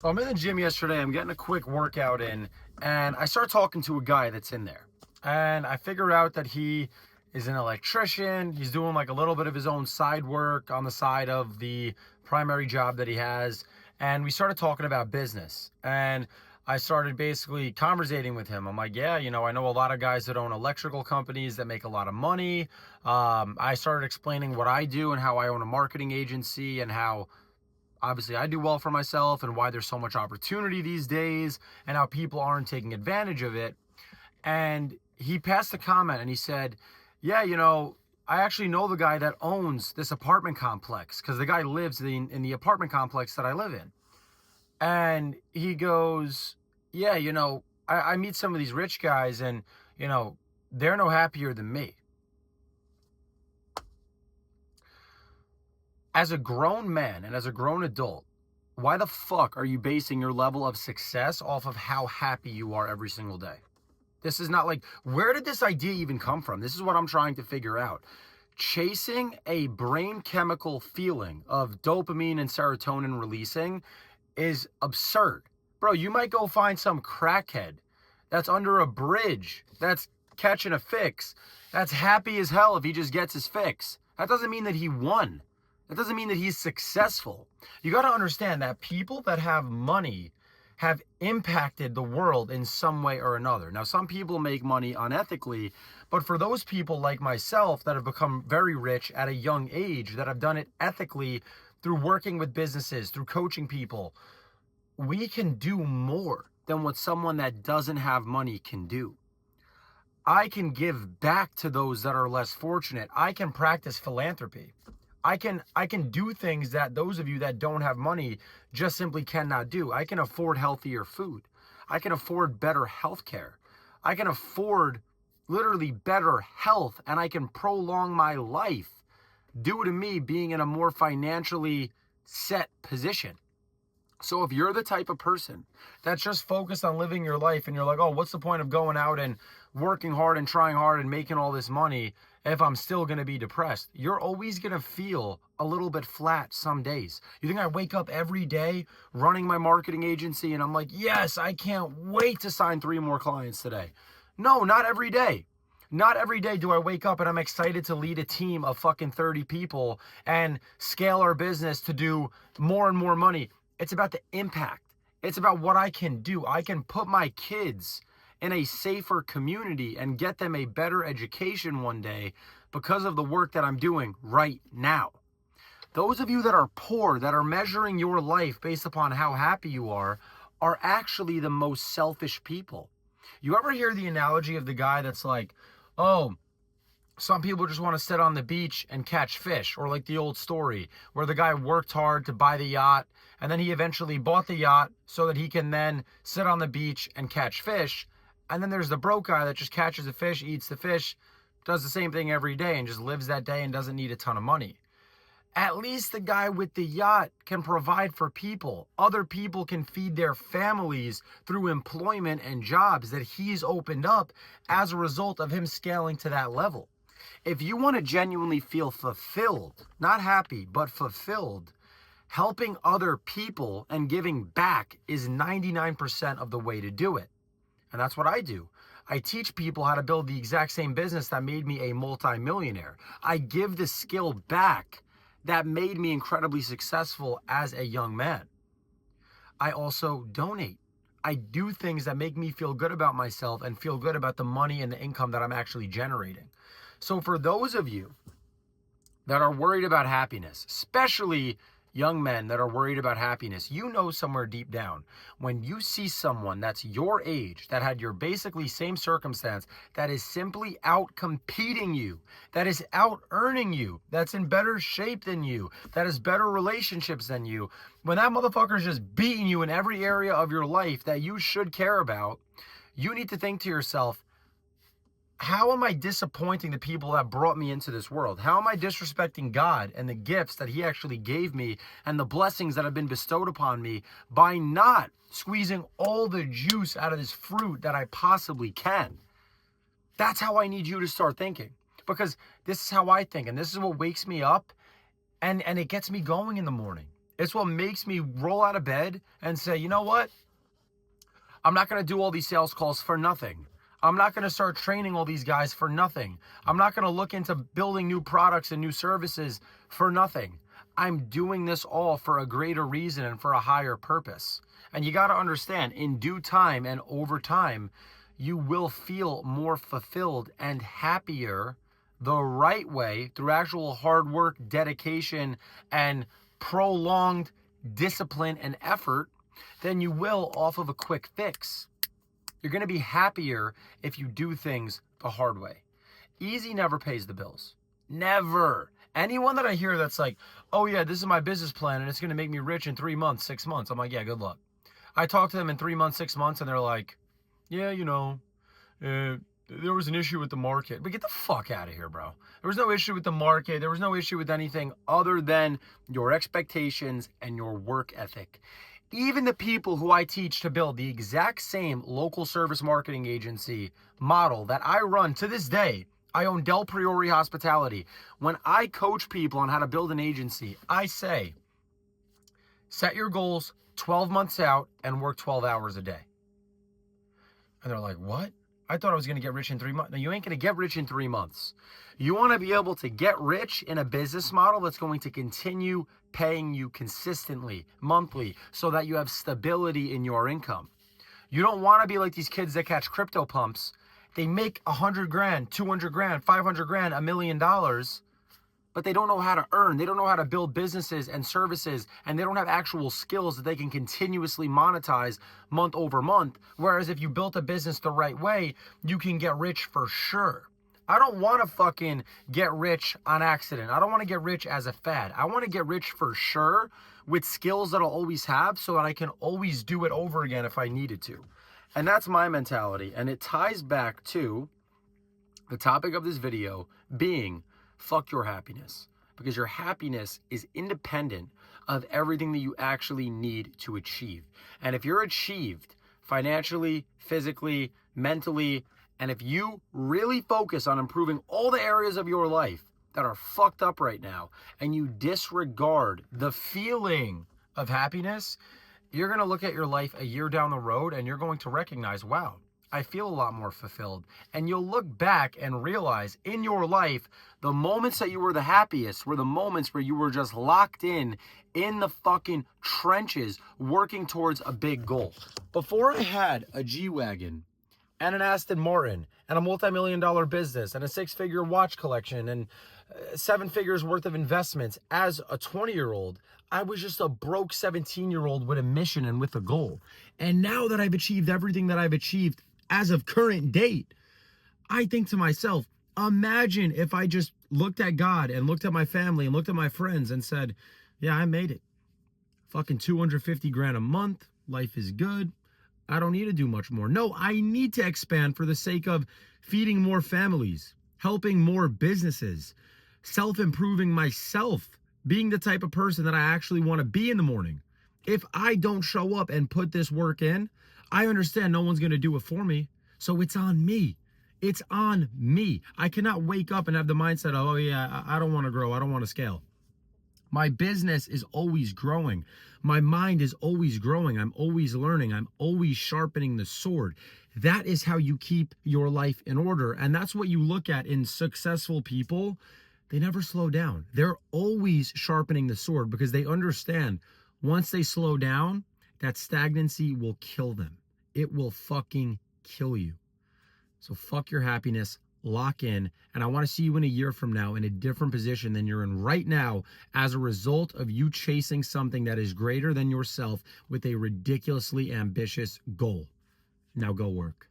So I'm in the gym yesterday. I'm getting a quick workout in, and I start talking to a guy that's in there. And I figure out that he is an electrician. He's doing like a little bit of his own side work on the side of the primary job that he has. And we started talking about business. And I started basically conversating with him. I'm like, yeah, I know a lot of guys that own electrical companies that make a lot of money. I started explaining what I do and how I own a marketing agency and how obviously I do well for myself and why there's so much opportunity these days and how people aren't taking advantage of it. And he passed a comment and he said, yeah, I actually know the guy that owns this apartment complex because the guy lives in the apartment complex that I live in. And he goes, yeah, I meet some of these rich guys and, they're no happier than me. As a grown man and as a grown adult, why the fuck are you basing your level of success off of how happy you are every single day? This is not like, where did this idea even come from? This is what I'm trying to figure out. Chasing a brain chemical feeling of dopamine and serotonin releasing is absurd. Bro, you might go find some crackhead that's under a bridge, that's catching a fix, that's happy as hell if he just gets his fix. That doesn't mean that he won. That doesn't mean that he's successful. You got to understand that people that have money have impacted the world in some way or another. Now, some people make money unethically, but for those people like myself that have become very rich at a young age, that have done it ethically through working with businesses, through coaching people, we can do more than what someone that doesn't have money can do. I can give back to those that are less fortunate. I can practice philanthropy. I can do things that those of you that don't have money just simply cannot do. I can afford healthier food. I can afford better health care. I can afford literally better health, and I can prolong my life due to me being in a more financially set position. So if you're the type of person that's just focused on living your life and you're like, oh, what's the point of going out and working hard and trying hard and making all this money if I'm still going to be depressed? You're always going to feel a little bit flat some days. You think I wake up every day running my marketing agency and I'm like, yes, I can't wait to sign 3 more clients today. No, not every day. Not every day do I wake up and I'm excited to lead a team of fucking 30 people and scale our business to do more and more money. It's about the impact. It's about what I can do. I can put my kids in a safer community and get them a better education one day because of the work that I'm doing right now. Those of you that are poor, that are measuring your life based upon how happy you are actually the most selfish people. You ever hear the analogy of the guy that's like, oh, some people just want to sit on the beach and catch fish, or like the old story where the guy worked hard to buy the yacht and then he eventually bought the yacht so that he can then sit on the beach and catch fish. And then there's the broke guy that just catches the fish, eats the fish, does the same thing every day and just lives that day and doesn't need a ton of money. At least the guy with the yacht can provide for people. Other people can feed their families through employment and jobs that he's opened up as a result of him scaling to that level. If you want to genuinely feel fulfilled, not happy, but fulfilled, helping other people and giving back is 99% of the way to do it. And that's what I do. I teach people how to build the exact same business that made me a multimillionaire. I give the skill back that made me incredibly successful as a young man. I also donate. I do things that make me feel good about myself and feel good about the money and the income that I'm actually generating. So for those of you that are worried about happiness, especially young men that are worried about happiness, you know somewhere deep down, when you see someone that's your age, that had your basically same circumstance, that is simply out competing you, that is out earning you, that's in better shape than you, that has better relationships than you, when that motherfucker is just beating you in every area of your life that you should care about, you need to think to yourself, how am I disappointing the people that brought me into this world? How am I disrespecting God and the gifts that he actually gave me and the blessings that have been bestowed upon me by not squeezing all the juice out of this fruit that I possibly can? That's how I need you to start thinking, because this is how I think and this is what wakes me up and it gets me going in the morning. It's what makes me roll out of bed and say, you know what? I'm not going to do all these sales calls for nothing. I'm not going to start training all these guys for nothing. I'm not going to look into building new products and new services for nothing. I'm doing this all for a greater reason and for a higher purpose. And you got to understand, in due time and over time, you will feel more fulfilled and happier the right way through actual hard work, dedication, and prolonged discipline and effort than you will off of a quick fix. You're going to be happier if you do things the hard way. Easy never pays the bills. Never. Anyone that I hear that's like, oh yeah, this is my business plan and it's going to make me rich in 3 months, 6 months. I'm like, yeah, good luck. I talk to them in 3 months, 6 months, and they're like, yeah, there was an issue with the market. But get the fuck out of here, bro. There was no issue with the market. There was no issue with anything other than your expectations and your work ethic. Even the people who I teach to build the exact same local service marketing agency model that I run to this day, I own Del Priori Hospitality. When I coach people on how to build an agency, I say, set your goals 12 months out and work 12 hours a day. And they're like, what? I thought I was going to get rich in 3 months. No, you ain't going to get rich in 3 months. You want to be able to get rich in a business model that's going to continue paying you consistently, monthly, so that you have stability in your income. You don't want to be like these kids that catch crypto pumps. They make 100 grand, 200 grand, 500 grand, $1 million, but they don't know how to earn. They don't know how to build businesses and services, and they don't have actual skills that they can continuously monetize month over month. Whereas if you built a business the right way, you can get rich for sure. I don't want to fucking get rich on accident. I don't want to get rich as a fad. I want to get rich for sure with skills that I'll always have so that I can always do it over again if I needed to. And that's my mentality. And it ties back to the topic of this video being fuck your happiness, because your happiness is independent of everything that you actually need to achieve. And if you're achieved financially, physically, mentally, and if you really focus on improving all the areas of your life that are fucked up right now, and you disregard the feeling of happiness, you're going to look at your life a year down the road and you're going to recognize, wow, I feel a lot more fulfilled. And you'll look back and realize in your life, the moments that you were the happiest were the moments where you were just locked in the fucking trenches, working towards a big goal. Before I had a G-Wagon and an Aston Martin and a multi-million-dollar business and a 6-figure watch collection and 7 figures worth of investments as a 20-year-old, I was just a broke 17-year-old with a mission and with a goal. And now that I've achieved everything that I've achieved as of current date, I think to myself, imagine if I just looked at God and looked at my family and looked at my friends and said, yeah, I made it. Fucking 250 grand a month. Life is good. I don't need to do much more. No, I need to expand for the sake of feeding more families, helping more businesses, self-improving myself, being the type of person that I actually want to be in the morning. If I don't show up and put this work in, I understand no one's going to do it for me. So it's on me. It's on me. I cannot wake up and have the mindset of, oh yeah, I don't want to grow. I don't want to scale. My business is always growing. My mind is always growing. I'm always learning. I'm always sharpening the sword. That is how you keep your life in order. And that's what you look at in successful people. They never slow down. They're always sharpening the sword because they understand once they slow down, that stagnancy will kill them. It will fucking kill you. So fuck your happiness, lock in, and I want to see you in a year from now in a different position than you're in right now as a result of you chasing something that is greater than yourself with a ridiculously ambitious goal. Now go work.